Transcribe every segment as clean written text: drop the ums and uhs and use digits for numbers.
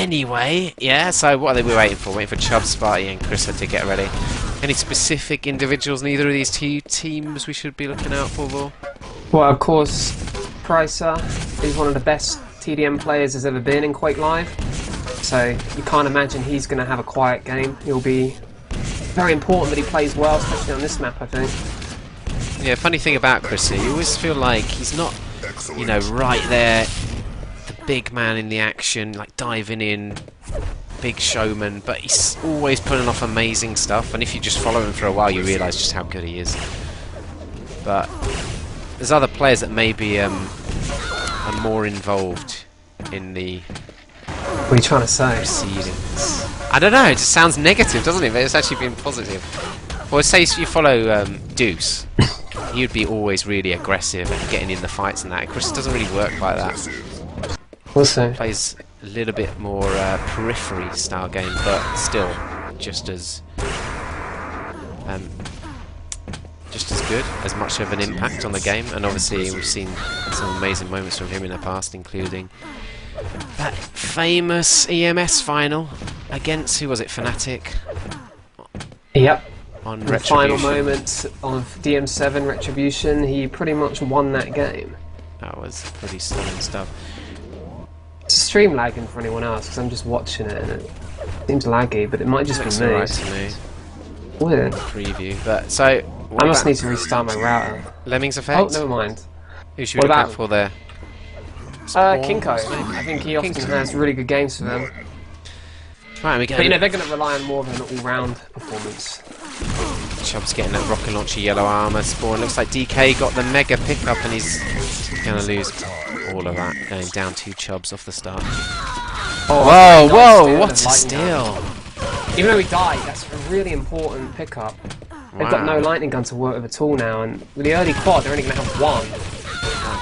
Anyway, yeah, so what are we waiting for? Waiting for Chubb, Sparty and Chrissa to get ready. Any specific individuals in either of these two teams we should be looking out for, Will? Well, of course, Pricer is one of the best TDM players there's ever been in Quake Live. So you can't imagine he's going to have a quiet game. He'll be very important that he plays well, especially on this map, I think. Yeah, funny thing about Chrissa, you always feel like he's not, you know, right there, the big man in the action, like diving in, big showman, but he's always putting off amazing stuff, and if you just follow him for a while you realise just how good he is. But there's other players that maybe are more involved in the What are you trying to say? proceedings. I don't know, it just sounds negative, doesn't it? But it's actually been positive. Well, say you follow Deuce, he would be always really aggressive and getting in the fights and that. Chris doesn't really work like that. We'll see. Plays a little bit more periphery style game, but still just as good, as much of an impact on the game. And obviously we've seen some amazing moments from him in the past, including that famous EMS final against, who was it, Fnatic? Yep. On The Retribution. final moments of DM7 Retribution, he pretty much won that game. That was pretty stunning stuff. It's stream lagging for anyone else because I'm just watching it and it seems laggy, but it might just Looks be me. alright to me. Weird. Preview, but so what I must about need to restart my router. Lemmings Oh, effect. never mind. Who should we What look out about- for there? Kinko. I think he often has really good games for them. Right, we go. But you know, they're going to rely on more of an all-round performance. Chubb's getting that rocket launcher yellow armor spawn. Looks like DK got the mega pickup and he's gonna lose all of that, going down 2 Chubbs off the start. Oh, Whoa, what a nice lightning steal! gun. Even though he died, that's a really important pickup. They've got no lightning gun to work with at all now, and with the early quad, they're only going to have one.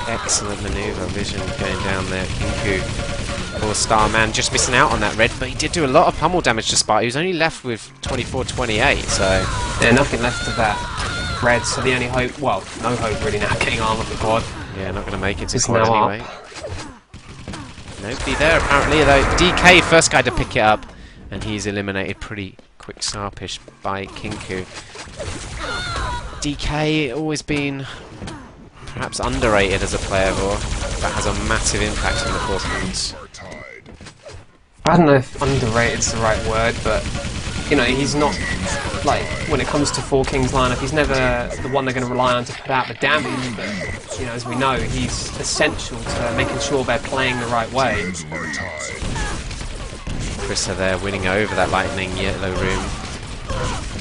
Excellent maneuver, vision going down there. Kinku, poor Starman, just missing out on that red, but he did do a lot of pummel damage to Sparta. He was only left with 24-28, so Yeah, nothing left of that red, so the only hope, well, no hope really now, getting armor for quad. yeah, not going to make it to It's quad now anyway. Nobody there apparently, though. DK, first guy to pick it up, and he's eliminated pretty quick sharpish by Kinku. DK always been perhaps underrated as a player, or that has a massive impact on the Four Kings. I don't know if underrated's the right word, but, you know, he's not, like, when it comes to Four Kings lineup, he's never the one they're going to rely on to put out the damage, but, you know, as we know, he's essential to making sure they're playing the right way. Chrissa there winning over that lightning yellow room.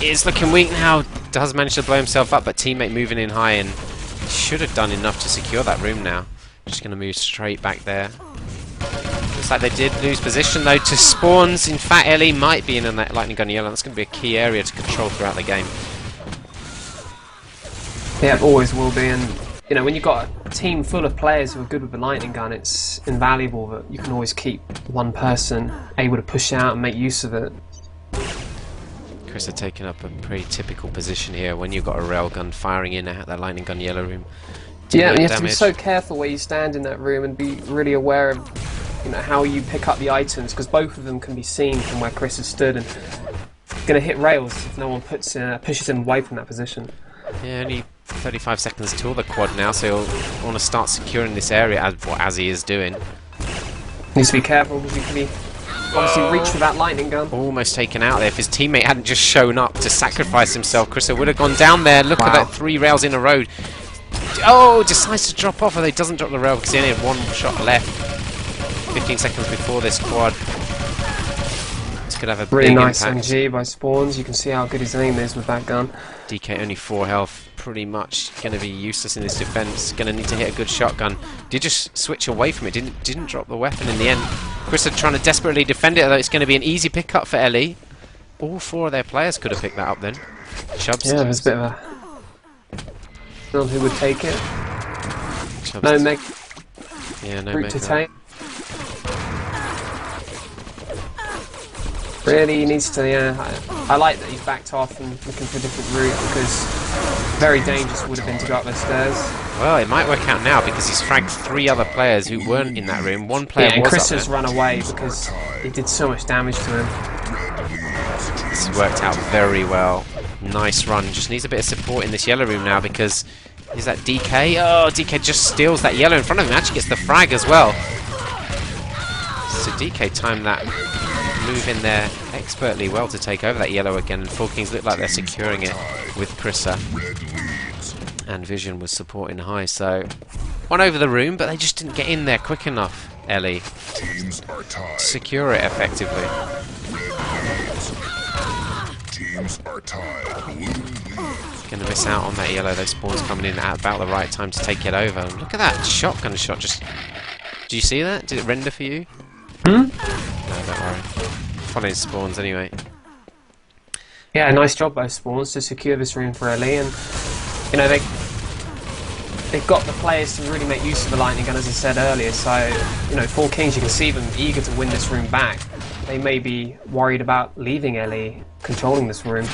Is looking weak now, does manage to blow himself up, but teammate moving in high and should have done enough to secure that room now. Just going to move straight back there. Looks like they did lose position though to spawns. In fact, Ellie might be in on that lightning gun yellow. That's going to be a key area to control throughout the game. Yeah, it always will be, and, you know, when you've got a team full of players who are good with the lightning gun, it's invaluable that you can always keep one person able to push out and make use of it. Chris are taking up a pretty typical position here when you've got a railgun firing in at that lightning gun yellow room. Yeah, and you have to be Damage. so careful where you stand in that room and be really aware of, you know, how you pick up the items, because both of them can be seen from where Chris has stood and going to hit rails if no one pushes him away from that position. Yeah, only 35 seconds till the quad now, so he'll want to start securing this area as he is doing. Needs to be careful because he can be obviously reach with that lightning gun. Almost taken out there. If his teammate hadn't just shown up to sacrifice himself, Chrissa would have gone down there. Look at that, 3 rails in a row. Oh, decides to drop off, although he doesn't drop the rail because he only had 1 shot left. 15 seconds before this quad. This could have a Really big nice impact. MG by Spawns. You can see how good his aim is with that gun. DK only 4 health, pretty much going to be useless in this defense. Going to need to hit a good shotgun. Did just switch away from it, didn't drop the weapon in the end. Chris are trying to desperately defend it, although it's going to be an easy pickup for Ellie. All 4 of their players could have picked that up then. Chubbs. Yeah, there's a bit of a... who would take it. Chubbs. No meg Yeah, no route to mega. take. Really, he needs to, yeah. I like that he's backed off and looking for a different route, because very dangerous would have been to go up those stairs. Well, it might work out now because he's fragged 3 other players who weren't in that room. One player and was Chris up has there. run away because he did so much damage to him. This has worked out very well. Nice run. Just needs a bit of support in this yellow room now because... Is that DK? Oh, DK just steals that yellow in front of him. Actually gets the frag as well. So DK timed that move in there expertly well to take over that yellow again. And Four Kings look like they're securing it with Krissa. And Vision was supporting high. So, one over the room, but they just didn't get in there quick enough, Ellie, to secure it effectively. Going to miss out on that yellow. Those spawns coming in at about the right time to take it over. Look at that shotgun shot. Just, do you see that? Did it render for you? Hmm? No, don't worry. Following spawns anyway. Yeah, nice job by Spawns to secure this room for Ellie, and you know they've got the players to really make use of the lightning gun, as I said earlier. So you know, Four Kings, you can see them eager to win this room back. They may be worried about leaving Ellie controlling this room.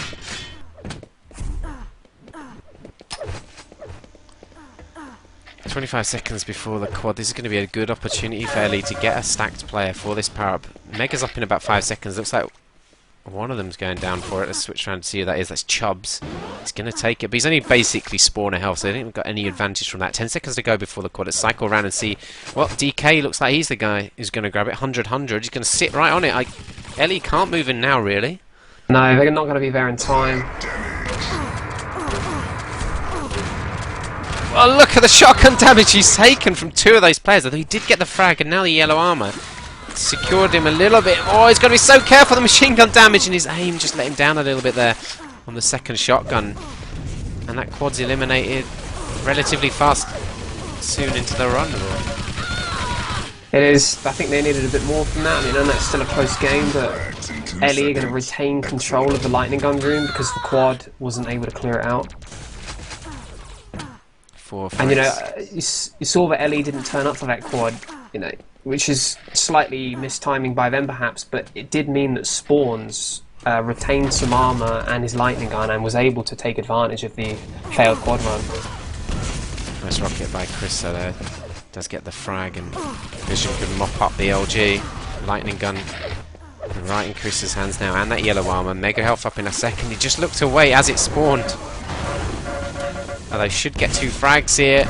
"25 seconds before the quad. This is going to be a good opportunity for Ellie to get a stacked player for this power-up. Mega's up in about 5 seconds. Looks like one of them's going down for it. Let's switch around to see who that is. That's Chubbs. He's going to take it, but he's only basically spawner health, so they haven't got any advantage from that. 10 seconds to go before the quad. Let's cycle around and see. Well, DK looks like he's the guy who's going to grab it. 100, 100. He's going to sit right on it. Ellie can't move in now, really. No, they're not going to be there in time. Well, look at the shotgun damage he's taken from 2 of those players. Although he did get the frag and now the yellow armor secured him a little bit. Oh, he's got to be so careful. The machine gun damage and his aim just let him down a little bit there on the second shotgun. And that quad's eliminated relatively fast soon into the run. It is. I think they needed a bit more from that. I mean, I know it's still a close game, but Ellie are going to retain control of the lightning gun room because the quad wasn't able to clear it out. And you know, you saw that Ellie didn't turn up for that quad, you know, which is slightly mistiming by them perhaps, but it did mean that Spawns retained some armor and his lightning gun and was able to take advantage of the failed quad run. Nice rocket by Chris there. Does get the frag and Vision could mop up the LG. Lightning gun right in Chris's hands now, and that yellow armor. Mega health up in a second. He just looked away as it spawned. Oh, they should get 2 frags here.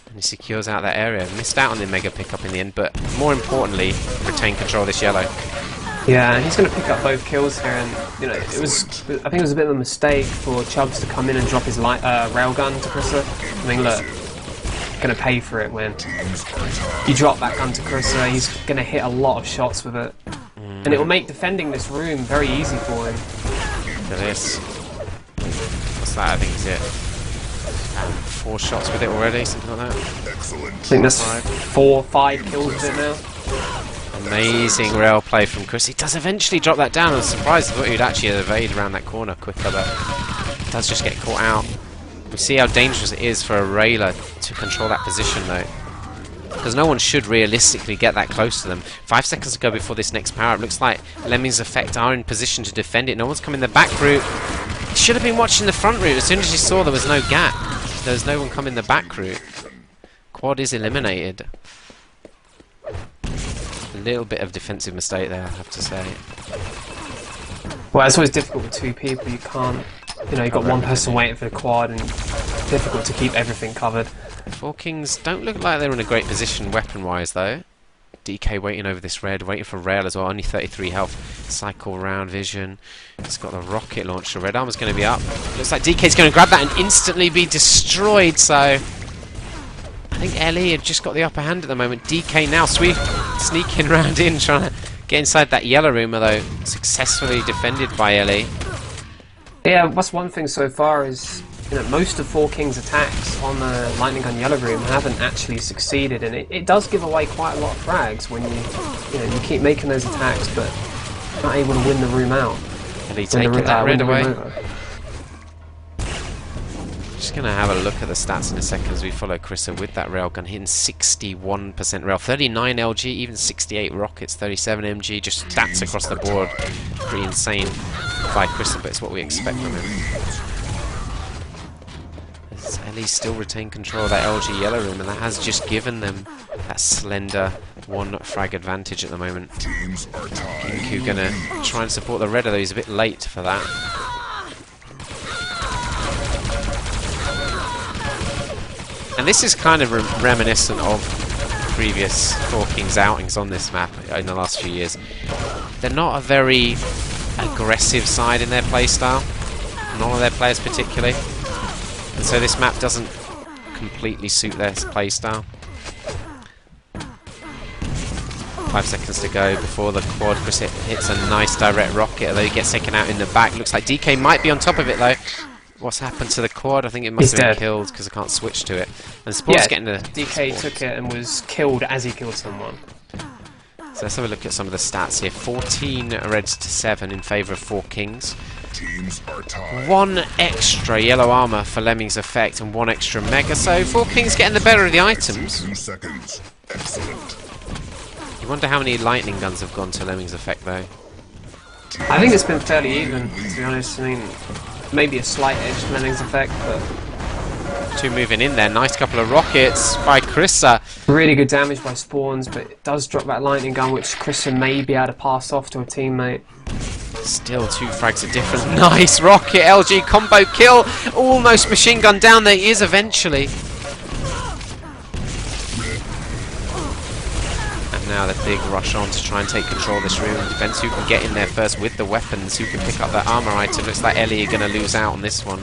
And he secures out that area. Missed out on the mega pickup in the end, but more importantly, retain control of this yellow. Yeah, he's going to pick up both kills here, and you know, I think it was a bit of a mistake for Chubbs to come in and drop his railgun to Krissa. I mean, look, going to pay for it when you drop that gun to Krissa. He's going to hit a lot of shots with it, and it will make defending this room very easy for him. Look at this. What's that? I think is it. 4 shots with it already, something like that. I think that's 4 or 5 kills with it now. Amazing rail play from Chris. He does eventually drop that down. I was surprised. I thought he'd actually evade around that corner quicker, but he does just get caught out. We see how dangerous it is for a railer to control that position, though, because no one should realistically get that close to them. 5 seconds to go before this next power-up. Looks like Lemmings Effect are in position to defend it. No one's coming the back route. He should have been watching the front route. As soon as he saw there was no gap, there was no one coming the back route. Quad is eliminated. A little bit of defensive mistake there, I have to say. Well, it's always difficult with 2 people. You can't, you know, you've got one person waiting for the quad, and it's difficult to keep everything covered. Four Kings don't look like they're in a great position weapon-wise, though. DK waiting over this red, waiting for rail as well. Only 33 health. Cycle round Vision. It's got the rocket launcher. Red armor's going to be up. Looks like DK's going to grab that and instantly be destroyed. So I think Ellie have just got the upper hand at the moment. DK now sneaking round in, trying to get inside that yellow room, although successfully defended by Ellie. Yeah, what's one thing so far is, you know, most of Four Kings' attacks on the Lightning Gun Yellow Room haven't actually succeeded, and it does give away quite a lot of frags when you keep making those attacks, but not able to win the room out. Ellie taking that red away. Just Just going to have a look at the stats in a second as we follow Krissa with that railgun, hitting 61% rail, 39 LG, even 68 rockets, 37 MG, just stats across the board. Pretty insane by Krissa, but it's what we expect from him. As Ellie still retain control of that LG yellow room, and that has just given them that slender 1 frag advantage at the moment. Ginku going to try and support the red, although he's a bit late for that. And this is kind of reminiscent of previous Four Kings outings on this map in the last few years. They're not a very aggressive side in their playstyle, none of their players particularly, and so this map doesn't completely suit their playstyle. 5 seconds to go before the quad. Chris hits a nice direct rocket, although he gets taken out in the back. Looks like DK might be on top of it though. What's happened to the quad? I think it must have been killed because I can't switch to it. And Sport's getting the... DK took it and was killed as he killed someone. So let's have a look at some of the stats here. 14 reds to 7 in favour of Four Kings. 1 extra yellow armour for Lemming's effect and 1 extra mega. So Four Kings getting the better of the items. You wonder how many lightning guns have gone to Lemming's effect though. I think it's been fairly even, to be honest. I mean, maybe a slight edge to Lemming's effect, but... 2 moving in there. Nice couple of rockets by Krissa. Really good damage by Spawns, but it does drop that lightning gun, which Krissa may be able to pass off to a teammate. Still 2 frags of difference. Nice rocket. LG combo kill. Almost machine gun down. There he is eventually. Now the big rush on to try and take control of this room. Depends who can get in there first with the weapons, who can pick up that armor item. Looks like Ellie are going to lose out on this one.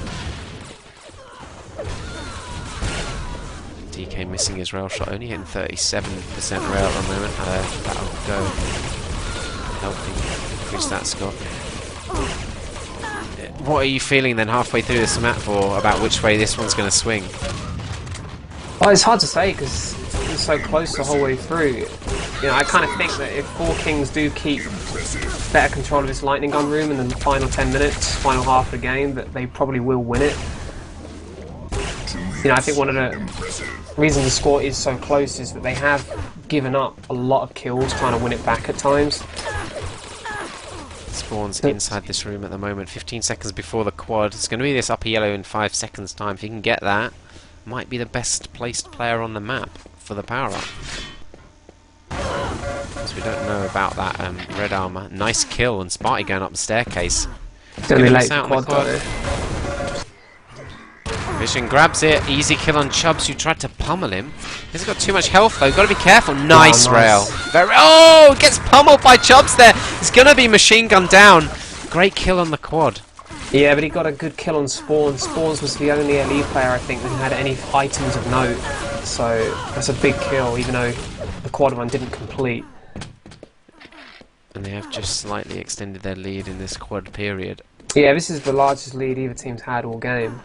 DK missing his rail shot, only hitting 37% rail at the moment. That'll go helping increase that score. What are you feeling then halfway through this map for about which way this one's going to swing? Well, it's hard to say because it's so close the whole way through. You know, I kind of think that if Four Kings do keep better control of this lightning gun room in the final 10 minutes, final half of the game, that they probably will win it. You know, I think one of the reasons the score is so close is that they have given up a lot of kills trying to win it back at times. Spawn's inside this room at the moment, 15 seconds before the quad. It's going to be this upper yellow in 5 seconds time. If he can get that, might be the best placed player on the map for the power-up. So we don't know about that red armour. Nice kill, and Sparty going up the staircase. Gonna be late for quad though. Vision grabs it. Easy kill on Chubbs, who tried to pummel him. He's got too much health though. Got to be careful. Nice rail. Oh, gets pummeled by Chubbs there. It's gonna be machine gun down. Great kill on the quad. Yeah, but he got a good kill on Spawns. Spawns was the only LE player I think who had any items of note. So that's a big kill, even though the quad one didn't complete. And they have just slightly extended their lead in this quad period. Yeah, this is the largest lead either team's had all game.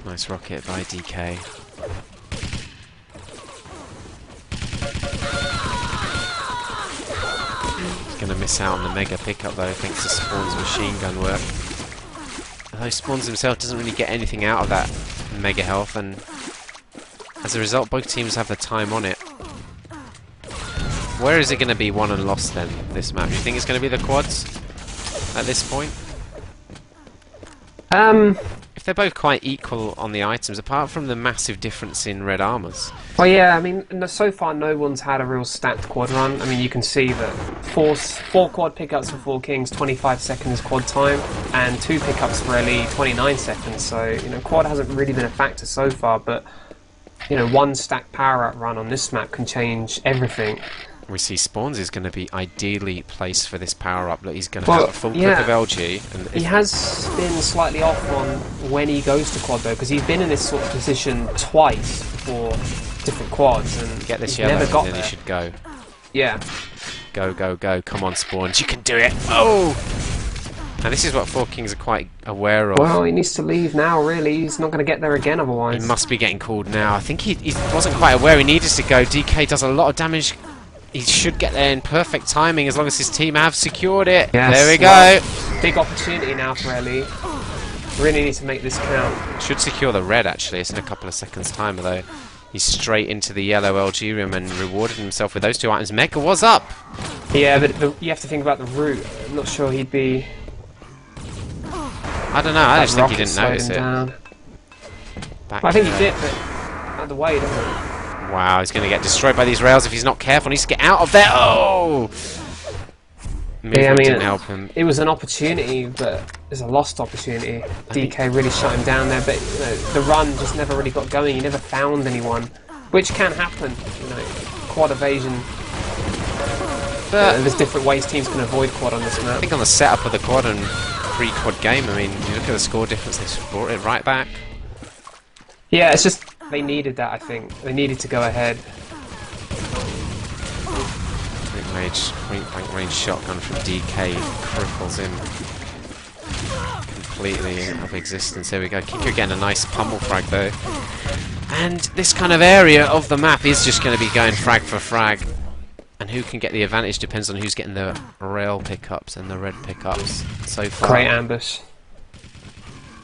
Nice rocket by DK. He's going to miss out on the mega pickup though, thanks to Spawn's machine gun work. Although Spawns himself doesn't really get anything out of that mega health, and as a result both teams have the time on it. Where is it going to be won and lost then, this map? Do you think it's going to be the quads at this point? If they're both quite equal on the items, apart from the massive difference in red armors. Well, yeah, I mean, so far no one's had a real stacked quad run. I mean, you can see that four quad pickups for Four Kings, 25 seconds quad time, and 2 pickups for LE, 29 seconds. So, you know, quad hasn't really been a factor so far, but, you know, 1 stacked power-up run on this map can change everything. We see Spawns is going to be ideally placed for this power-up. Look, he's going to have a full clip of LG. And he has been slightly off on when he goes to quad, though, because he's been in this sort of position twice for different quads, and get this he's yellow, never got and then there. he should go. Yeah. Go, go, go. Come on, Spawns. You can do it. Oh! And this is what Four Kings are quite aware of. Well, he needs to leave now, really. He's not going to get there again otherwise. He must be getting called now. I think he wasn't quite aware he needed to go. DK does a lot of damage. He should get there in perfect timing as long as his team have secured it. Yes, there we go. big opportunity now for Ellie. Really need to make this count. Should secure the red, actually. It's in a couple of seconds' time, although he's straight into the yellow LG room and rewarded himself with those 2 items. Mega was up! Yeah, but you have to think about the route. I'm not sure he'd be... I don't know, I just think he didn't notice it. Well, I think he did, but out of the way, doesn't it? Wow, he's going to get destroyed by these rails if he's not careful. He needs to get out of there. Oh! Movement didn't help him. It was an opportunity, but it's a lost opportunity. DK really shut him down there, but you know, the run just never really got going. He never found anyone, which can happen. You know, quad evasion. But there's different ways teams can avoid quad on this map. I think on the setup of the quad and pre-quad game, I mean, you look at the score difference, they brought it right back. Yeah, it's just they needed that. I think they needed to go ahead. Point blank range shotgun from DK cripples him completely out of existence. There we go. Kika getting a nice pummel frag though. And this kind of area of the map is just going to be going frag for frag. And who can get the advantage depends on who's getting the rail pickups and the red pickups so far. Great ambush.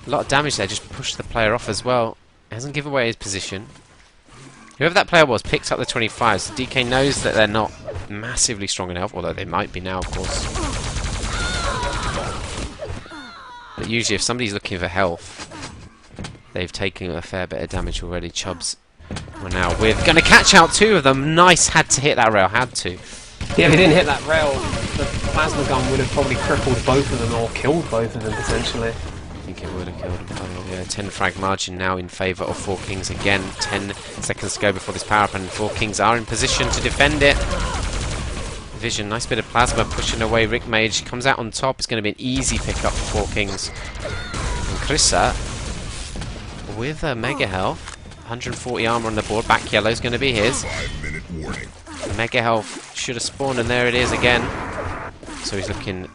A lot of damage there, just pushed the player off as well. Hasn't given away his position. Whoever that player was picked up the 25, so DK knows that they're not massively strong in health, although they might be now, of course. But usually if somebody's looking for health, they've taken a fair bit of damage already. Chubbs were now with. Going to catch out 2 of them. Nice, had to hit that rail, had to. Yeah, if he didn't hit that rail, the plasma gun would have probably crippled both of them, or killed both of them, potentially. I think it would have killed him. Oh, yeah, 10 frag margin now in favour of 4Kings again. 10 seconds to go before this power up, and 4Kings are in position to defend it. Vision, nice bit of plasma pushing away. Rick Mage comes out on top. It's going to be an easy pickup for 4Kings. And Krissa with a mega health. 140 armor on the board. Back yellow is going to be his. Mega health should have spawned, and there it is again. So he's looking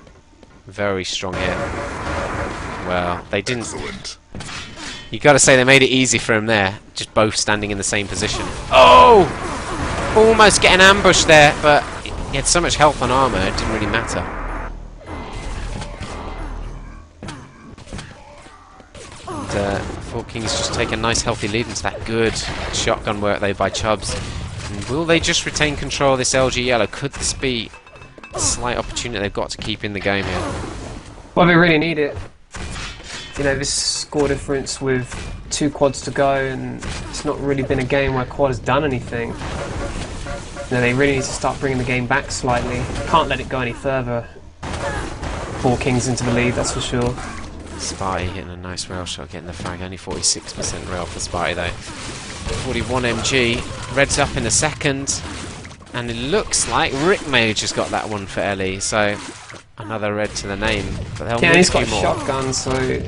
very strong here. Well, they didn't. You got to say they made it easy for him there. Just both standing in the same position. Oh! Almost getting ambushed there, but he had so much health and armor, it didn't really matter. And 4Kings just take a nice healthy lead into that good shotgun work though by Chubbs. And will they just retain control of this LG yellow? Could this be a slight opportunity they've got to keep in the game here? Well, they really need it. You know, this score difference with 2 quads to go, and it's not really been a game where quad has done anything. You know, they really need to start bringing the game back slightly. Can't let it go any further. 4Kings into the lead, that's for sure. Sparty hitting a nice rail shot, getting the frag. Only 46% rail for Sparty though. 41 MG. Red's up in a second. And it looks like Rick Mage has got that one for Ellie, so another red to the name. But they'll yeah, he's got a more. shotgun, so you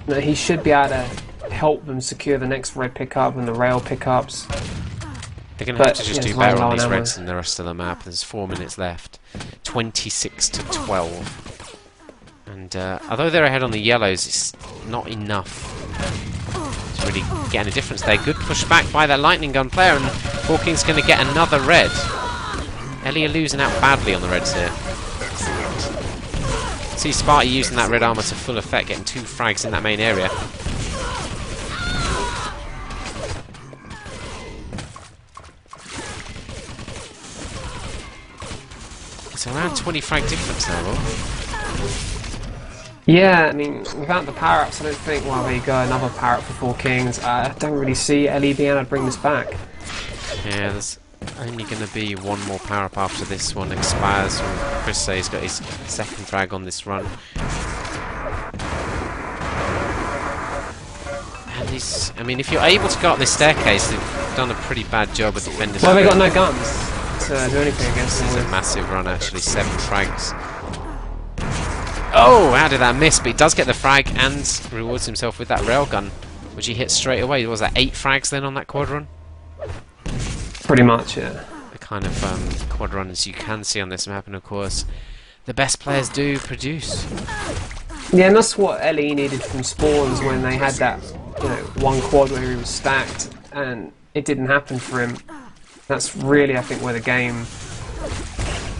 know, he should be able to help them secure the next red pickup and the rail pickups. They're going to have to just do better on these reds than the rest of the map. There's 4 minutes left. 26 to 12. And although they're ahead on the yellows, it's not enough to really get any difference there. Good push back by that lightning gun player, and 4Kings going to get another red. Ellie are losing out badly on the reds here. See Sparty using that red armor to full effect, getting 2 frags in that main area. It's around 20 frag difference now, Will. Yeah, I mean, without the power-ups, I don't think, well, there you go, another power-up for 4Kings. I don't really see Ellie being able to bring this back. Yeah, there's only going to be one more power-up after this one expires. Chris says he's got his second frag on this run. And he's, I mean, if you're able to go up this staircase, they've done a pretty bad job of defending. Well, they've got no guns to do anything against them. This is a massive run, actually. 7 frags. Oh, how did that miss? But he does get the frag and rewards himself with that railgun, which he hits straight away. Was that 8 frags then on that quad run? Pretty much, yeah. The kind of quad runners you can see on this map, and of course, the best players do produce. Yeah, and that's what Ellie needed from spawns when they had that, you know, one quad where he was stacked, and it didn't happen for him. That's really, I think, where the game,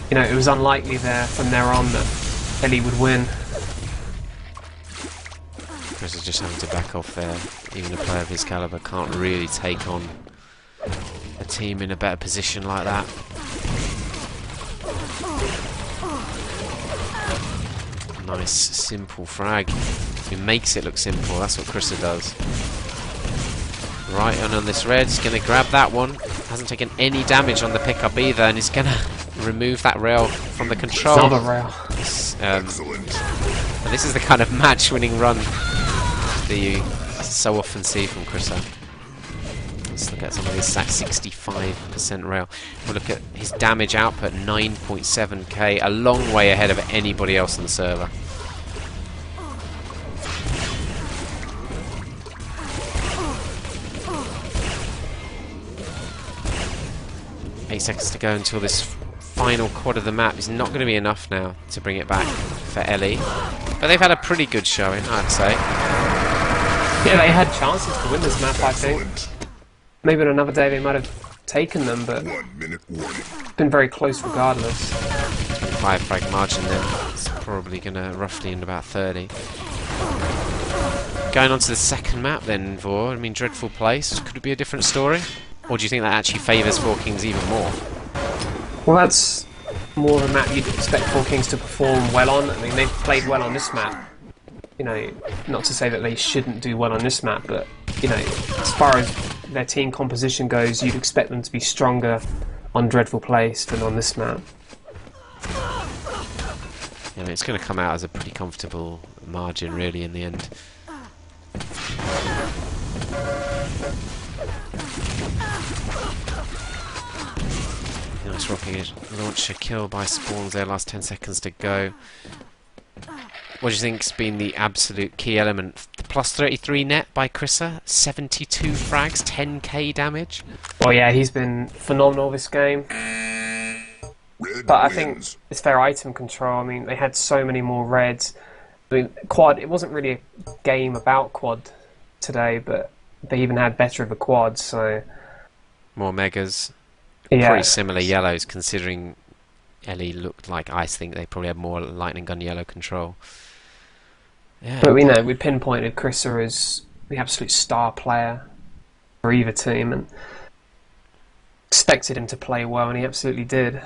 you know, it was unlikely there from there on that Ellie would win. Chris is just having to back off there. Even a player of his caliber can't really take on a team in a better position like that. Nice, simple frag. He makes it look simple. That's what Krista does. Right on this red. He's going to grab that one. Hasn't taken any damage on the pickup either, and he's going to remove that rail from the control. Another rail. And this is the kind of match-winning run that you so often see from Krista. Let's look at some of his stats. 65% rail. We'll look at his damage output, 9.7k, a long way ahead of anybody else on the server. Eight seconds to go until this final quad of the map is not going to be enough now to bring it back for Ellie. But they've had a pretty good showing, I'd say. Yeah, they had chances to win this map, I think. Maybe on another day they might have taken them, but it's been very close regardless. 5 frag margin then. It's probably going to roughly end about 30. Going on to the second map then, Vor. I mean, Dreadful Place. Could it be a different story? Or do you think that actually favours Four Kings even more? Well, that's more of a map you'd expect Four Kings to perform well on. I mean, they've played well on this map. You know, not to say that they shouldn't do well on this map, but, you know, as far as their team composition goes, you'd expect them to be stronger on Dreadful Place than on this map. Yeah, I mean, it's going to come out as a pretty comfortable margin, really, in the end. Nice rocket launcher kill by Spawns there, last 10 seconds to go. What do you think's been the absolute key element? The plus 33 net by Krissa, 72 frags, 10k damage. Well, yeah, he's been phenomenal this game. But I think it's their item control. I mean, they had so many more reds. I mean, quad, it wasn't really a game about quad today, but they even had better of a quad, so... More megas. Yeah. Pretty similar yellows, considering Ellie looked like ice. I think they probably had more lightning gun yellow control. Yeah. But we know we pinpointed Krissa as the absolute star player for either team and expected him to play well, and he absolutely did.